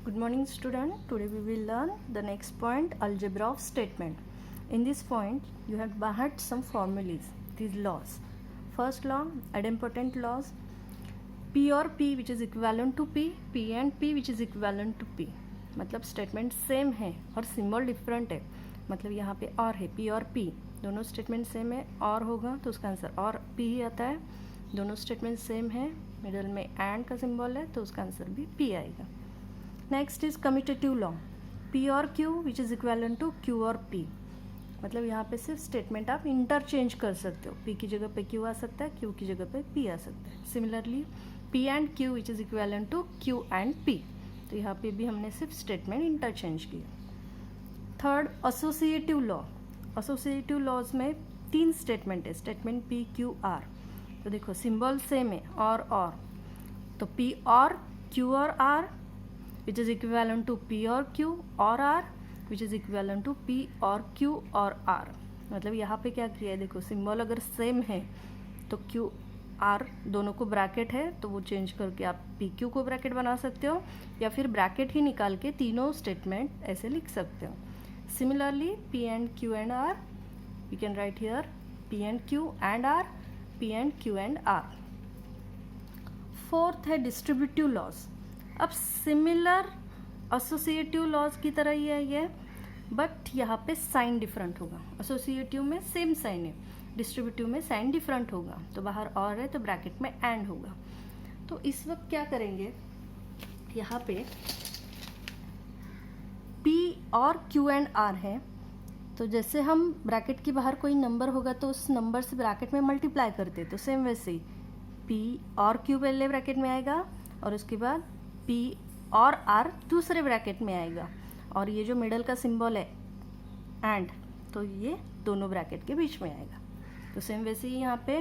Good morning student. Today we will learn the next point, algebra of statement. In this point you have by heart some formulas, these laws. First law, idempotent laws. P or P which is equivalent to P, P and P which is equivalent to P. मतलब statement same है और symbol different है, मतलब यहाँ पे और है P और P दोनों स्टेटमेंट सेम है, और होगा तो उसका आंसर और P ही आता है. दोनों स्टेटमेंट सेम है, मिडल में एंड का सिंबल है तो उसका आंसर भी P आएगा. Next is commutative law, P और Q which is equivalent to Q और P. मतलब यहाँ पे सिर्फ स्टेटमेंट आप इंटरचेंज कर सकते हो, P की जगह पे Q आ सकता है, Q की जगह पे P आ सकता है. Similarly P and Q which is equivalent to Q and P, तो यहाँ पे भी हमने सिर्फ स्टेटमेंट इंटरचेंज किया. Third, associative law. Associative laws में 3 स्टेटमेंट है, स्टेटमेंट P Q R. तो देखो सिंबल सेम है और, तो P और Q और R which is equivalent to P और Q और R which is equivalent to P और Q और R. मतलब यहाँ पे क्या किया है, देखो सिंबल अगर सेम है तो Q R दोनों को ब्रैकेट है तो वो चेंज करके आप P Q को ब्रैकेट बना सकते हो, या फिर ब्रैकेट ही निकाल के तीनों स्टेटमेंट ऐसे लिख सकते हो. Similarly P and Q and R we can write here P and Q and R, P and Q and R. Fourth है डिस्ट्रीब्यूटिव लॉज. अब सिमिलर एसोसिएटिव लॉज की तरह ही है ये, बट यहाँ पे साइन डिफरेंट होगा. एसोसिएटिव में सेम साइन है, डिस्ट्रीब्यूटिव में साइन डिफरेंट होगा. तो बाहर और है तो ब्रैकेट में एंड होगा. तो इस वक्त क्या करेंगे, यहाँ पे P और Q एंड R है, तो जैसे हम ब्रैकेट के बाहर कोई नंबर होगा तो उस नंबर से ब्रैकेट में मल्टीप्लाई करते, तो सेम वैसे ही P और Q पहले ब्रैकेट में आएगा और उसके बाद P और R दूसरे ब्रैकेट में आएगा, और ये जो मिडल का सिंबल है एंड, तो ये दोनों ब्रैकेट के बीच में आएगा. तो सेम वैसे ही यहाँ पे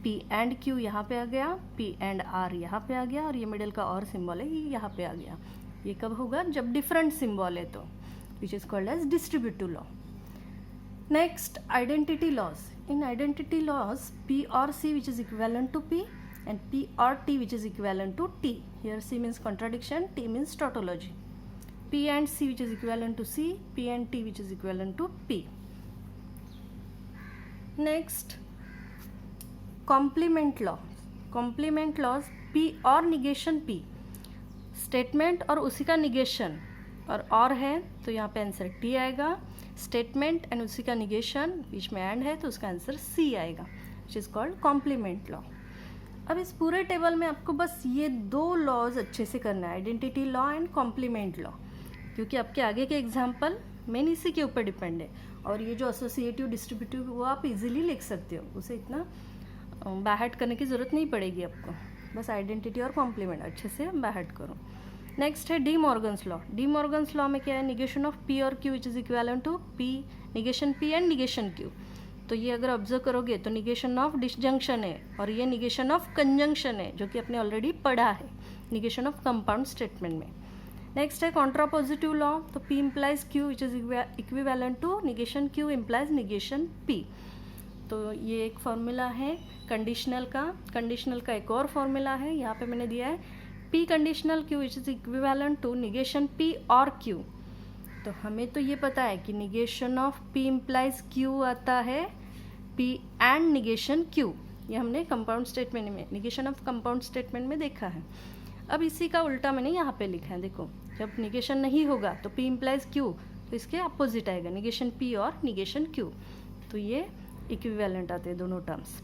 P एंड Q यहाँ पे आ गया, P एंड R यहाँ पे आ गया, और ये मिडल का और सिंबल है ये यहाँ पे आ गया. ये कब होगा, जब डिफरेंट सिंबल है, तो which is called as distributive law. Next, identity laws. In identity laws P और C which is equivalent to P and P or T which is equivalent to T. Here C means contradiction, T means tautology. P and C which is equivalent to C, P and T which is equivalent to P. Next, complement law. Complement laws, P और negation P. Statement और उसी का negation और है तो यहाँ पे answer T आएगा. स्टेटमेंट एंड उसी का निगेशन बीच में एंड है तो उसका आंसर C आएगा, which is called complement law. अब इस पूरे टेबल में आपको बस ये 2 लॉज अच्छे से करना है, identity law and complement law, क्योंकि आपके आगे के एग्जाम्पल मेन इसी के ऊपर डिपेंड है. और ये जो एसोसिएटिव डिस्ट्रीब्यूटिव वो आप इजीली लिख सकते हो, उसे इतना बाहट करने की ज़रूरत नहीं पड़ेगी आपको, बस आइडेंटिटी और कॉम्प्लीमेंट अच्छे से बाहट करो. नेक्स्ट है De Morgan's law. De Morgan's law में क्या है, निगेशन ऑफ P और Q which is equivalent to P negation P and negation Q. तो ये अगर ऑब्जर्व करोगे तो निगेशन ऑफ डिसजंक्शन है और ये निगेशन ऑफ कंजंक्शन है, जो कि आपने ऑलरेडी पढ़ा है निगेशन ऑफ कंपाउंड स्टेटमेंट में. नेक्स्ट है कॉन्ट्रापोजिटिव लॉ. तो P implies Q which is equivalent to negation Q implies negation P. तो ये एक फॉर्मूला है कंडीशनल का. कंडीशनल का एक और फॉर्मूला है, यहाँ पे मैंने दिया है P conditional Q which is equivalent to negation P और Q. तो हमें तो ये पता है कि negation of P implies Q आता है P एंड निगेशन Q. ये हमने कंपाउंड स्टेटमेंट में, निगेशन ऑफ कंपाउंड स्टेटमेंट में देखा है. अब इसी का उल्टा मैंने यहाँ पे लिखा है. देखो जब निगेशन नहीं होगा तो P इम्प्लाइज Q, तो इसके अपोजिट आएगा निगेशन P और निगेशन Q. तो ये इक्विवेलेंट आते हैं दोनों terms.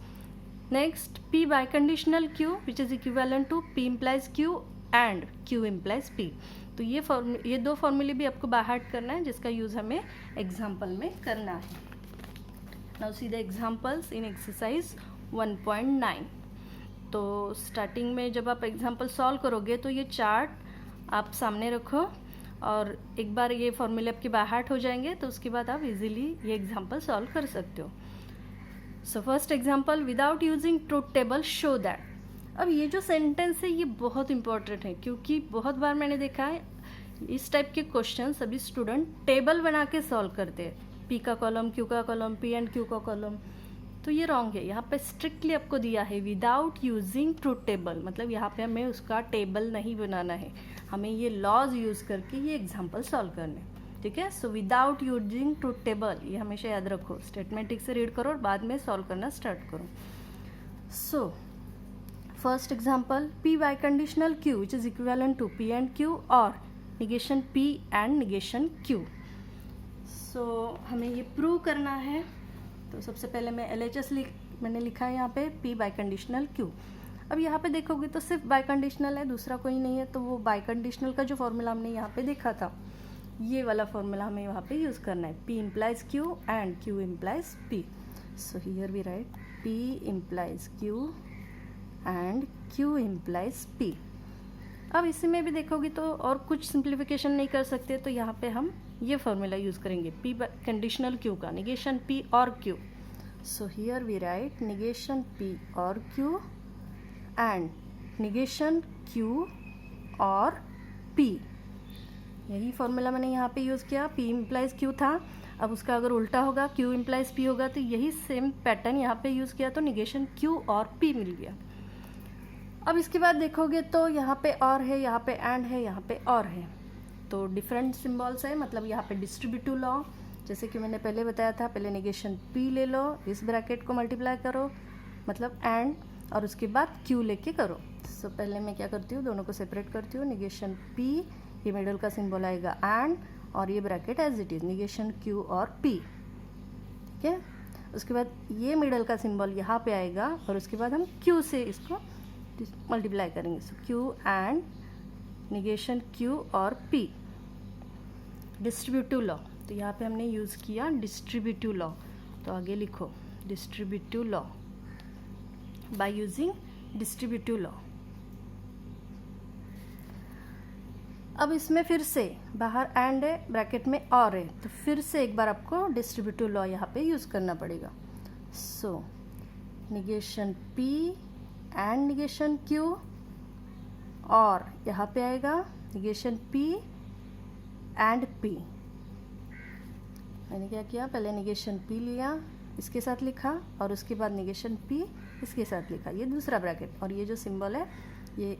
Next, P biconditional Q which is equivalent to P implies Q and Q implies P. तो ये 2 फॉर्मूले भी आपको बाहर करना है, जिसका यूज़ हमें एग्जाम्पल में करना है. Now see the examples in exercise 1.9. तो स्टार्टिंग में जब आप एग्जाम्पल सॉल्व करोगे तो ये चार्ट आप सामने रखो, और एक बार ये फॉर्मूले आपके बाहर हो जाएंगे तो उसके बाद आप इजीली ये एग्जाम्पल सॉल्व कर सकते हो. So first example, without using truth table show that. अब ये जो सेंटेंस है ये बहुत इंपॉर्टेंट है, क्योंकि बहुत बार मैंने देखा है इस टाइप के क्वेश्चन सभी स्टूडेंट टेबल बना के सॉल्व करते हैं, P का कॉलम, Q का कॉलम, P एंड Q का कॉलम. तो ये रॉन्ग है। यहाँ पे स्ट्रिक्टली आपको दिया है विदाउट यूजिंग ट्रूथ टेबल, मतलब यहाँ पे हमें उसका टेबल नहीं बनाना है, हमें ये लॉज यूज़ करके ये एग्जाम्पल सॉल्व करने, ठीक है। So without using truth table, ये हमेशा याद रखो। स्टेटमेंट ठीक से रीड करो और बाद में सॉल्व करना स्टार्ट करो। So first example, P by conditional Q which is equivalent to P and Q और negation P and negation Q। सो हमें ये प्रूव करना है। तो सबसे पहले मैं LHS मैंने लिखा है यहाँ पे P by conditional Q। अब यहाँ पे देखोगे तो सिर्फ बाई कंडीशनल है, दूसरा कोई नहीं है। तो वो बाई कंडीशनल का जो फॉर्मूला हमने यहाँ पे देखा था, ये वाला फॉर्मूला हमें वहाँ पे यूज़ करना है। P implies Q and Q implies P। So here we write P implies Q and Q implies P। अब इसी में भी देखोगे तो और कुछ सिंप्लीफिकेशन नहीं कर सकते, तो यहाँ पे हम ये फॉर्मूला यूज़ करेंगे P कंडीशनल Q का, निगेशन P और Q। So here we write negation P और Q एंड निगेशन Q और P। यही फॉर्मूला मैंने यहाँ पे यूज़ किया। P इम्प्लाइज Q था, अब उसका अगर उल्टा होगा Q इम्प्लाइज P होगा, तो यही सेम पैटर्न यहाँ पे यूज़ किया, तो निगेशन Q और P मिल गया। अब इसके बाद देखोगे तो यहाँ पे और है, यहाँ पे एंड है, यहाँ पे और है, तो डिफरेंट सिम्बॉल्स है। मतलब यहाँ पे डिस्ट्रीब्यूटिव लॉ, जैसे कि मैंने पहले बताया था, पहले निगेशन P ले लो, इस ब्रैकेट को मल्टीप्लाई करो, मतलब एंड, और उसके बाद Q लेके करो। सो पहले मैं क्या करती हूँ, दोनों को सेपरेट करती हूँ। निगेशन P, ये मिडल का सिम्बॉल आएगा एंड, और ये bracket as it is negation Q और P, ठीक है। उसके बाद ये मिडल का सिम्बॉल यहाँ पे आएगा, और उसके बाद हम Q से इसको मल्टीप्लाई करेंगे। सो Q एंड निगेशन Q और P। डिस्ट्रीब्यूटिव लॉ, तो यहाँ पे हमने यूज़ किया डिस्ट्रीब्यूटिव लॉ, तो आगे लिखो distributive law by using distributive law. अब इसमें फिर से बाहर एंड है, ब्रैकेट में और है, तो फिर से एक बार आपको डिस्ट्रीब्यूटिव लॉ यहाँ पे यूज़ करना पड़ेगा। So negation P and negation Q, और यहाँ पे आएगा निगेशन P एंड P। मैंने क्या किया, पहले निगेशन P लिया, इसके साथ लिखा, और उसके बाद निगेशन P इसके साथ लिखा, ये दूसरा ब्रैकेट, और ये जो सिंबल है ये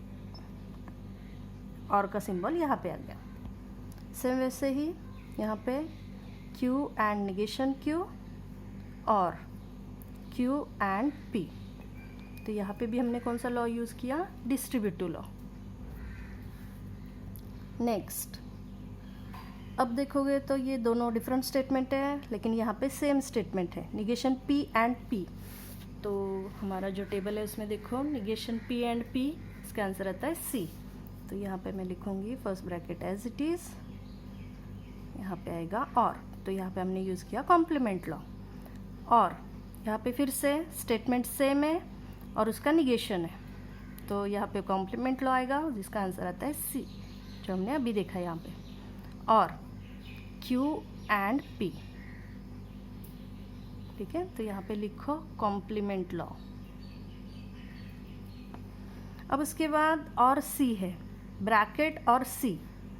और का सिंबल यहाँ पे आ गया। सेम वैसे ही यहाँ पे Q एंड निगेशन Q और Q एंड P, तो यहाँ पे भी हमने कौन सा लॉ यूज़ किया, डिस्ट्रीब्यूटिव लॉ। नेक्स्ट, अब देखोगे तो ये दोनों डिफरेंट स्टेटमेंट है, लेकिन यहाँ पे सेम स्टेटमेंट है, निगेशन P एंड P। तो हमारा जो टेबल है उसमें देखो निगेशन P एंड P, इसका आंसर आता है C। तो यहाँ पे मैं लिखूँगी first bracket as it is, यहाँ पे आएगा और, तो यहाँ पे हमने यूज़ किया कॉम्प्लीमेंट लॉ। और यहाँ पे फिर से स्टेटमेंट सेम है और उसका निगेशन है, तो यहाँ पे कॉम्प्लीमेंट लॉ आएगा, जिसका आंसर आता है C, जो हमने अभी देखा है यहाँ पे। और Q एंड P, ठीक है, तो यहाँ पे लिखो कॉम्प्लीमेंट लॉ। अब उसके बाद और C है, ब्रैकेट और C,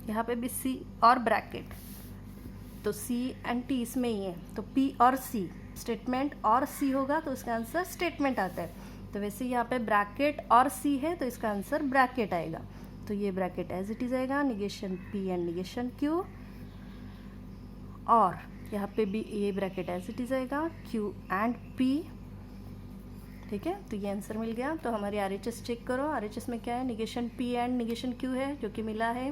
यहाँ पे भी C और ब्रैकेट, तो C एंड T इसमें ही है, तो P और C, स्टेटमेंट और C होगा तो इसका आंसर स्टेटमेंट आता है। तो वैसे यहाँ पे ब्रैकेट और C है, तो इसका आंसर ब्रैकेट आएगा। तो ये ब्रैकेट एज इट इज़ आएगा, negation P and negation Q, और यहाँ पे भी ये ब्रैकेट एज इट इज़ आएगा, Q एंड P, ठीक है। तो ये आंसर मिल गया। तो हमारी RHS चेक करो, RHS में क्या है, negation P and negation Q है जो कि मिला है,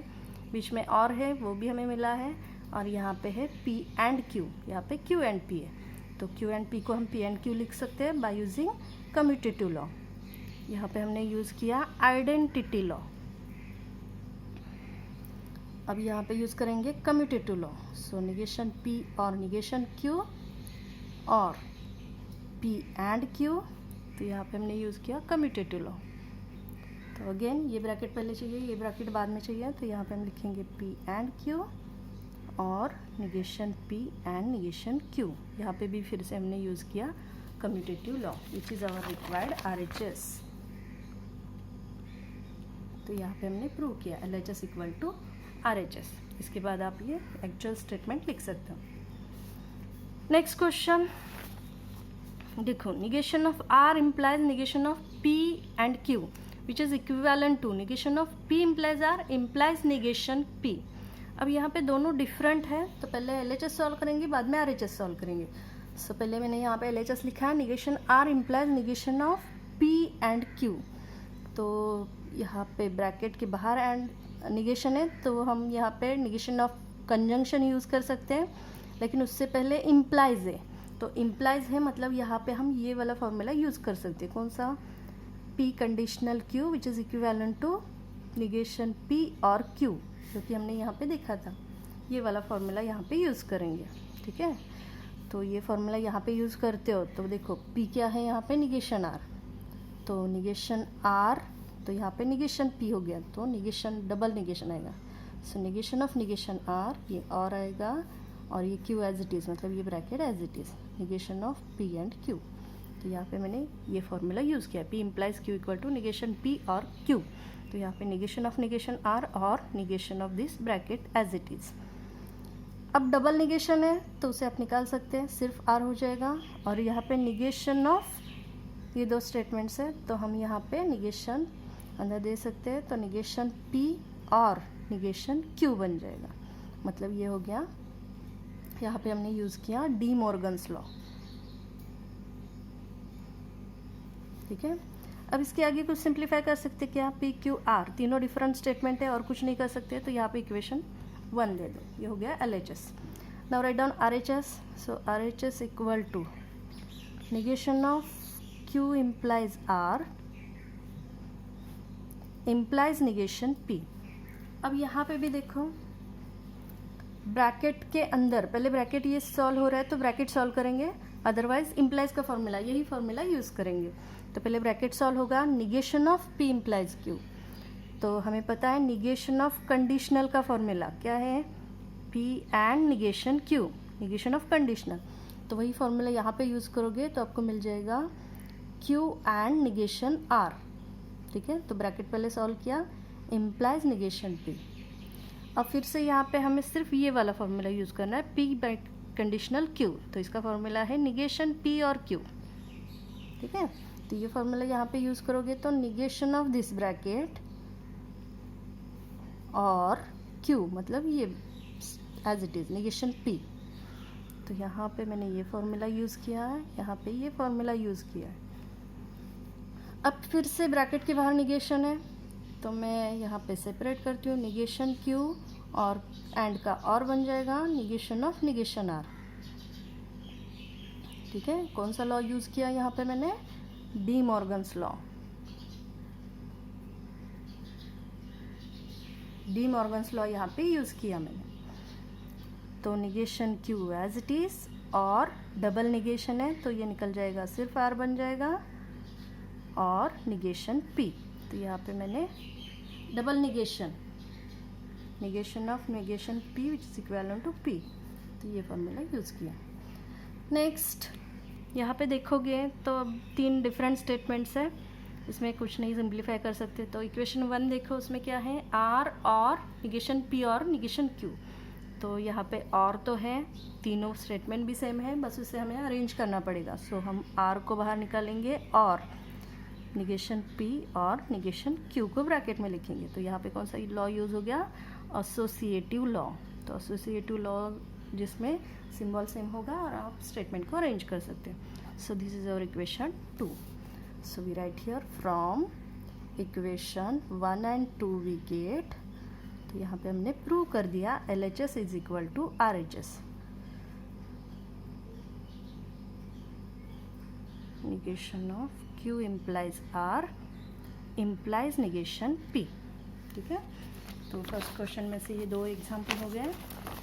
बीच में और है वो भी हमें मिला है, और यहाँ पे है P एंड Q, यहाँ पे Q एंड P है, तो Q एंड P को हम P एंड Q लिख सकते हैं बाय यूजिंग कम्यूटेटिव लॉ। यहाँ पे हमने यूज़ किया आइडेंटिटी लॉ। अब यहाँ पे यूज़ करेंगे कम्यूटेटिव लॉ। सो निगेशन P और निगेशन Q और P एंड Q, तो यहाँ पे हमने यूज़ किया कम्यूटेटिव लॉ। तो अगेन ये ब्रैकेट पहले चाहिए, ये ब्रैकेट बाद में चाहिए, तो यहाँ पे हम लिखेंगे P एंड Q और negation P and negation Q। यहाँ पे भी फिर से हमने यूज़ किया commutative law, which is our required RHS। तो यहाँ पे हमने प्रूव किया LHS इक्वल टू RHS। इसके बाद आप ये एक्चुअल स्टेटमेंट लिख सकते हो। नेक्स्ट क्वेश्चन, देखो negation of R implies negation of P and Q which is equivalent to negation of P implies R implies negation P. अब यहाँ पे दोनों डिफरेंट है, तो पहले LHS सॉल्व करेंगे, बाद में RHS सॉल्व करेंगे। सो पहले मैंने यहाँ पे LHS लिखा है, negation R implies negation of P and Q. तो यहाँ पे ब्रैकेट के बाहर एंड निगेशन है, तो हम यहाँ पे निगेशन ऑफ कंजंक्शन यूज़ कर सकते हैं, लेकिन उससे पहले इम्प्लाइज है। तो इम्प्लाइज है मतलब यहाँ पे हम ये वाला फॉर्मूला यूज़ कर सकते हैं, कौन सा, P conditional Q which is equivalent to negation P और Q, जो कि हमने यहाँ पे देखा था। ये वाला फॉर्मूला यहाँ पे यूज़ करेंगे, ठीक है। तो ये फॉर्मूला यहाँ पे यूज़ करते हो तो देखो P क्या है यहाँ पे, निगेशन R, तो निगेशन R, तो यहाँ पे निगेशन P हो गया, तो निगेशन डबल निगेशन आएगा। सो निगेशन ऑफ निगेशन R, ये और आएगा, और ये Q एज इट इज़, मतलब ये bracket as it is, negation of P and Q। तो यहाँ पे मैंने ये फॉर्मूला यूज़ किया, P implies Q equal to negation P और Q। तो यहाँ पे निगेशन ऑफ निगेशन R और negation of this bracket as it is. अब डबल निगेशन है तो उसे आप निकाल सकते हैं, सिर्फ R हो जाएगा, और यहाँ पे निगेशन ऑफ ये दो स्टेटमेंट्स है, तो हम यहाँ पे निगेशन अंदर दे सकते हैं, तो निगेशन P और निगेशन Q बन जाएगा। मतलब ये हो गया, यहाँ पे हमने यूज़ किया डी मॉर्गन्स लॉ, ठीक है। अब इसके आगे कुछ सिंप्लीफाई कर सकते क्या, P Q R तीनों डिफरेंट स्टेटमेंट है और कुछ नहीं कर सकते, तो यहाँ पे इक्वेशन 1 दे दो, ये हो गया LHS। Now write down RHS, so RHS equal to negation of Q implies R implies negation P। अब यहाँ पे भी देखो ब्रैकेट के अंदर, पहले ब्रैकेट ये सॉल्व हो रहा है तो ब्रैकेट सॉल्व करेंगे, अदरवाइज इम्प्लाइज का फॉर्मूला, यही फॉर्मूला यूज़ करेंगे। तो पहले ब्रैकेट सॉल्व होगा, negation of P implies Q, तो हमें पता है निगेशन ऑफ कंडीशनल का फॉर्मूला क्या है, P and negation Q, negation of conditional, तो वही फॉर्मूला यहाँ पे यूज़ करोगे तो आपको मिल जाएगा Q एंड निगेशन R, ठीक है। तो ब्रैकेट पहले सॉल्व किया, इम्प्लाइज निगेशन P। अब फिर से यहाँ पे हमें सिर्फ ये वाला फॉर्मूला यूज़ करना है, P बाई कंडीशनल Q, तो इसका फॉर्मूला है निगेशन P और Q, ठीक है। तो ये फॉर्मूला यहाँ पे यूज़ करोगे तो निगेशन ऑफ दिस ब्रैकेट और Q, मतलब ये as it is negation P। तो यहाँ पे मैंने ये फॉर्मूला यूज़ किया है, यहाँ पे ये फॉर्मूला यूज़ किया है। अब फिर से ब्रैकेट के बाहर निगेशन है, तो मैं यहाँ पे सेपरेट करती हूँ, निगेशन Q और एंड का और बन जाएगा निगेशन ऑफ निगेशन R, ठीक है। कौन सा लॉ यूज़ किया यहाँ पे मैंने, De Morgan's law, De Morgan's law यहाँ पे यूज़ किया मैंने। तो negation Q as it is और डबल निगेशन है तो ये निकल जाएगा, सिर्फ R बन जाएगा, और निगेशन P, तो यहाँ पे मैंने double negation, negation of negation P which is equivalent to P, तो ये फॉर्मूला यूज़ किया। नेक्स्ट यहाँ पे देखोगे तो अब 3 डिफरेंट स्टेटमेंट्स है, इसमें कुछ नहीं सिंप्लीफाई कर सकते। तो इक्वेशन 1 देखो, उसमें क्या है, R और निगेशन P और निगेशन Q, तो यहाँ पे और तो है, तीनों स्टेटमेंट भी सेम है, बस उसे हमें अरेंज करना पड़ेगा। सो हम R को बाहर निकालेंगे और निगेशन P और निगेशन Q को ब्रैकेट में लिखेंगे। तो यहाँ पे कौन सा लॉ यूज़ हो गया, एसोसिएटिव लॉ। तो एसोसिएटिव लॉ जिसमें सिंबल सेम होगा और आप स्टेटमेंट को अरेंज कर सकते हैं। So this is our equation 2। So we write here from equation 1 and 2 we get, तो यहाँ पे हमने प्रूव कर दिया LHS is equal to RHS। Negation of Q implies R implies negation P, ठीक है। तो फर्स्ट क्वेश्चन में से ये 2 एग्जाम्पल हो गए।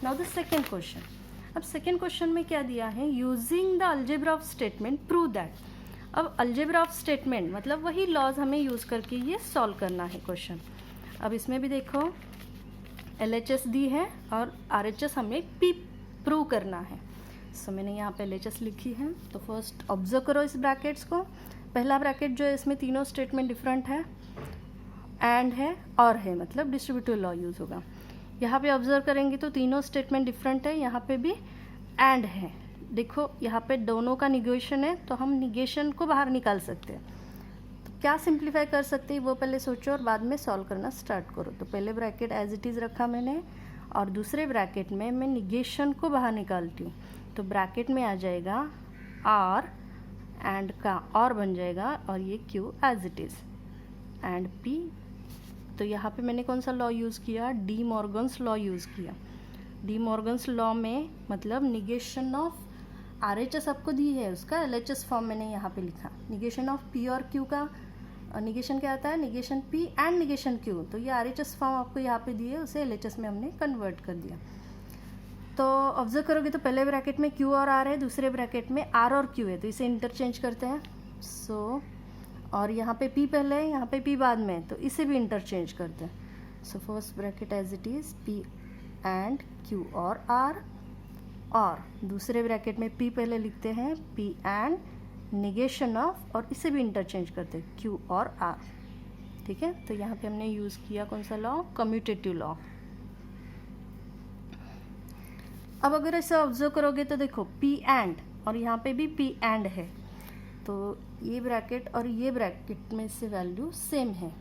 Now the second question. अब सेकेंड क्वेश्चन में क्या दिया है, using the algebra of statement prove that. अब अलजेब्रा ऑफ स्टेटमेंट मतलब वही लॉज हमें यूज़ करके ये सॉल्व करना है क्वेश्चन। अब इसमें भी देखो LHS दी है और RHS हमें P प्रूव करना है। सो मैंने यहाँ पे LHS लिखी है। तो फर्स्ट ऑब्जर्व करो इस ब्रैकेट्स को। पहला ब्रैकेट जो है इसमें तीनों स्टेटमेंट डिफरेंट है, एंड है और है, मतलब डिस्ट्रीब्यूटिव लॉ यूज़ होगा। यहाँ पे ऑब्जर्व करेंगे तो तीनों स्टेटमेंट डिफरेंट है, यहाँ पे भी एंड है, देखो यहाँ पे दोनों का निगेशन है, तो हम निगेशन को बाहर निकाल सकते हैं। तो क्या सिंप्लीफाई कर सकते हैं वो पहले सोचो और बाद में सॉल्व करना स्टार्ट करो। तो पहले ब्रैकेट एज इट इज़ रखा मैंने, और दूसरे ब्रैकेट में मैं निगेशन को बाहर निकालती हूँ। तो ब्रैकेट में आ जाएगा आर, एंड का और बन जाएगा, और ये Q as it is, and P. तो यहाँ पे मैंने कौन सा लॉ यूज़ किया? डी मॉर्गन्स लॉ यूज़ किया। डी मॉर्गन्स लॉ में मतलब negation of R H S आपको दी है, उसका एल एच एस फॉर्म मैंने यहाँ पे लिखा। निगेशन ऑफ पी और क्यू का निगेशन क्या आता है? Negation P and negation Q. तो ये आर एच एस फॉर्म आपको यहाँ पे दी है, उसे एल एच एस में हमने कन्वर्ट कर दिया। तो ऑब्जर्व करोगे तो पहले ब्रैकेट में क्यू और आर है, दूसरे ब्रैकेट में आर और क्यू है, तो इसे इंटरचेंज करते हैं। सो और यहाँ पे पी पहले है, यहाँ पे पी बाद में, तो इसे भी इंटरचेंज करते हैं। So first bracket as it is P and Q और आर, और दूसरे ब्रैकेट में पी पहले लिखते हैं, पी एंड निगेशन ऑफ, और इसे भी इंटरचेंज करते हैं क्यू और आर। ठीक है, तो यहाँ पे हमने यूज़ किया कौन सा लॉ? Commutative law. अब अगर ऐसे ऑब्जर्व करोगे तो देखो पी एंड, और यहाँ पे भी पी एंड है, तो ये ब्रैकेट और ये ब्रैकेट में से वैल्यू सेम है,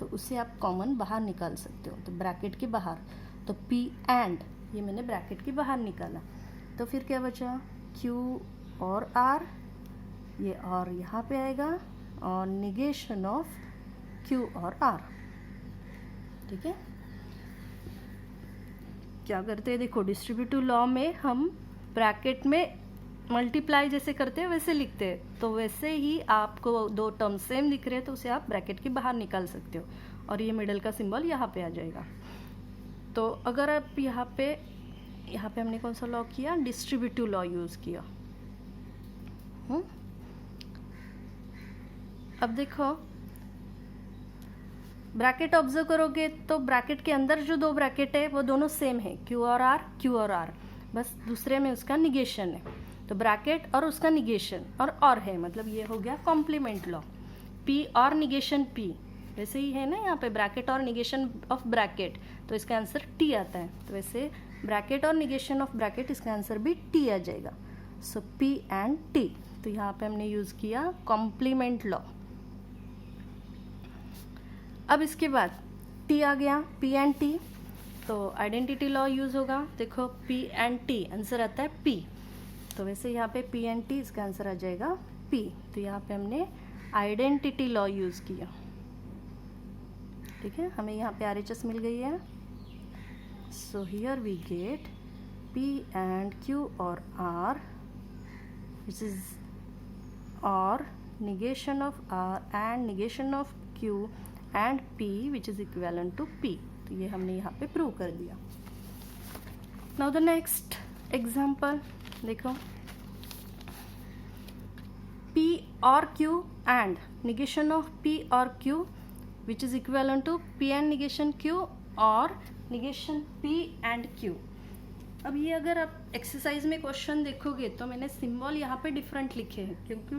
तो उसे आप कॉमन बाहर निकाल सकते हो। तो ब्रैकेट के बाहर, तो पी एंड ये मैंने ब्रैकेट के बाहर निकाला, तो फिर क्या बचा? क्यू और आर, ये और यहाँ पे आएगा, और निगेशन ऑफ क्यू और आर। ठीक है, क्या करते हैं देखो, डिस्ट्रीब्यूटिव लॉ में हम ब्रैकेट में मल्टीप्लाई जैसे करते हैं वैसे लिखते हैं, तो वैसे ही आपको दो टर्म सेम दिख रहे हैं तो उसे आप ब्रैकेट के बाहर निकाल सकते हो, और ये मिडल का सिंबल यहाँ पे आ जाएगा। तो अगर आप यहाँ पे हमने कौन सा लॉ किया? डिस्ट्रीब्यूटिव लॉ यूज़ किया। अब देखो ब्रैकेट ऑब्जर्व करोगे तो ब्रैकेट के अंदर जो दो ब्रैकेट है वो दोनों सेम है, क्यू और आर, क्यू और आर, बस दूसरे में उसका निगेशन है। तो ब्रैकेट और उसका निगेशन और है, मतलब ये हो गया कॉम्प्लीमेंट लॉ। पी और निगेशन पी, वैसे ही है ना यहाँ पे ब्रैकेट और निगेशन ऑफ ब्रैकेट, तो इसका आंसर टी आता है। तो वैसे ब्रैकेट और निगेशन ऑफ ब्रैकेट, इसका आंसर भी टी आ जाएगा। सो पी एंड टी, तो यहाँ पे हमने यूज़ किया कॉम्प्लीमेंट लॉ। अब इसके बाद टी आ गया, पी एंड टी, तो आइडेंटिटी लॉ यूज़ होगा। देखो पी एंड टी, आंसर आता है पी, तो वैसे यहाँ पे पी एंड टी, इसका आंसर आ जाएगा पी। तो यहाँ पे हमने आइडेंटिटी लॉ यूज़ किया। ठीक है, हमें यहाँ पे RHS मिल गई है। So here we get P and Q or R, which is or negation of R and negation of Q and P, which is equivalent to P। तो ये हमने यहाँ पे प्रूव कर दिया। Now the next example देखो, P or Q and negation of P or Q, which is equivalent to P and negation Q और negation P and Q। अब ये अगर आप एक्सरसाइज में क्वेश्चन देखोगे तो मैंने सिंबल यहाँ पे डिफरेंट लिखे हैं, क्योंकि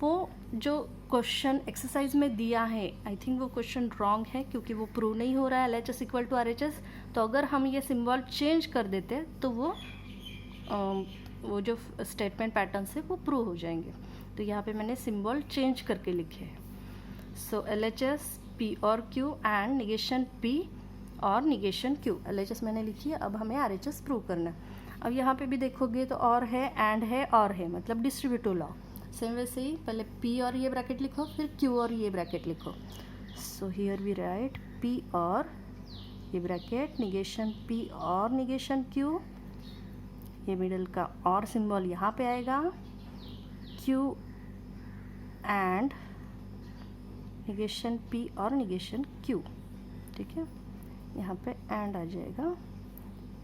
वो जो क्वेश्चन एक्सरसाइज में दिया है आई थिंक वो क्वेश्चन रॉन्ग है, क्योंकि वो प्रूव नहीं हो रहा है LHS इक्वल टू RHS। तो अगर हम ये सिंबल चेंज कर देते तो वो जो स्टेटमेंट पैटर्न है वो प्रूव हो जाएंगे। तो यहाँ पे मैंने सिंबल चेंज करके लिखे हैं। सो LHS P और Q एंड निगेशन P और निगेशन Q, LHS मैंने लिखी है। अब हमें RHS प्रूव करना है। अब यहाँ पे भी देखोगे तो और है, एंड है, और है, मतलब डिस्ट्रीब्यूटिव लॉ। सेम वैसे ही पहले P और ये ब्रैकेट लिखो, फिर Q और ये ब्रैकेट लिखो। So here we write P और ये ब्रैकेट, निगेशन P और निगेशन Q, ये मिडल का और सिंबल यहाँ पे आएगा, Q एंड निगेशन P और निगेशन Q। ठीक है, यहाँ पे एंड आ जाएगा,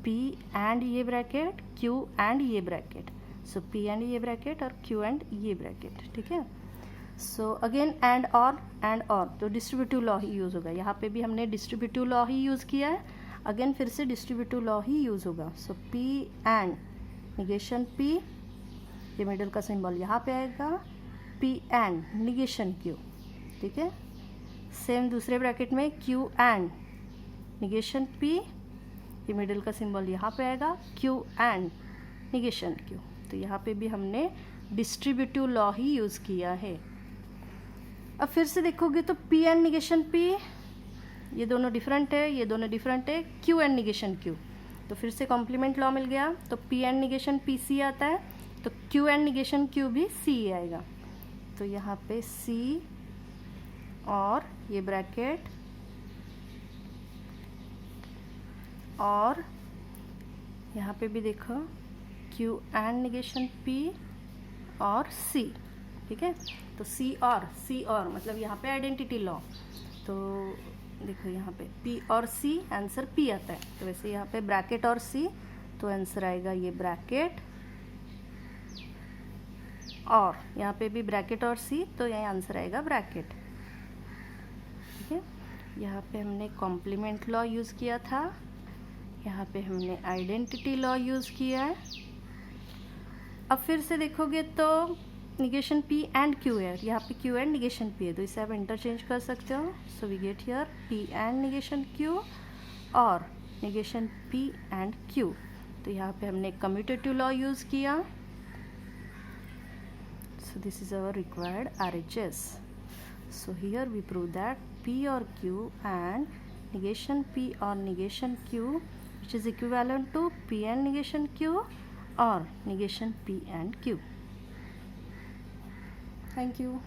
P एंड ये ब्रैकेट, Q एंड ये ब्रैकेट। सो P एंड ये ब्रैकेट और Q एंड ये ब्रैकेट। ठीक है, सो अगेन एंड और, तो डिस्ट्रीब्यूटिव लॉ ही यूज़ होगा। यहाँ पे भी हमने डिस्ट्रीब्यूटिव लॉ ही यूज़ किया है, अगेन फिर से डिस्ट्रीब्यूटिव लॉ ही यूज़ होगा। सो P एंड निगेशन P, ये मिडल का सिंबल यहाँ पे आएगा, P एंड निगेशन Q। ठीक है, सेम दूसरे ब्रैकेट में Q एंड निगेशन P, ये मिडल का सिंबल यहाँ पे आएगा, Q एंड निगेशन क्यू। तो यहाँ पे भी हमने डिस्ट्रीब्यूटिव लॉ ही यूज़ किया है। अब फिर से देखोगे तो पी एंड निगेशन पी, ये दोनों डिफरेंट है, ये दोनों डिफरेंट है। क्यू एंड निगेशन क्यू, तो फिर से कॉम्प्लीमेंट लॉ मिल गया। तो P and negation P C आता है, तो क्यू एंड निगेशन क्यू भी सी आएगा। तो यहाँ पे सी और ये ब्रैकेट और यहाँ पे भी देखो क्यू एंड निगेशन पी और सी, ठीक है। तो सी और मतलब यहाँ पे आइडेंटिटी लॉ। तो देखो यहाँ पे पी और सी, आंसर पी आता है। तो वैसे यहाँ पे ब्रैकेट और सी, तो आंसर आएगा ये ब्रैकेट, और यहाँ पे भी ब्रैकेट और सी, तो यहाँ आंसर आएगा ब्रैकेट, ठीक है। यहाँ पे हमने कॉम्प्लीमेंट लॉ यूज़ किया था, यहाँ पे हमने आइडेंटिटी लॉ यूज़ किया है। अब फिर से देखोगे तो निगेशन पी एंड क्यू है, यहाँ पे क्यू एंड निगेशन पी है, तो इसे आप इंटरचेंज कर सकते हो। So we get here P and negation Q और निगेशन पी एंड क्यू। तो यहाँ पे हमने कम्यूटेटिव लॉ यूज़ किया। So this is our required RHS. So here we prove that P or Q and negation P or negation Q, which is equivalent to P and negation Q or negation P and Q. Thank you.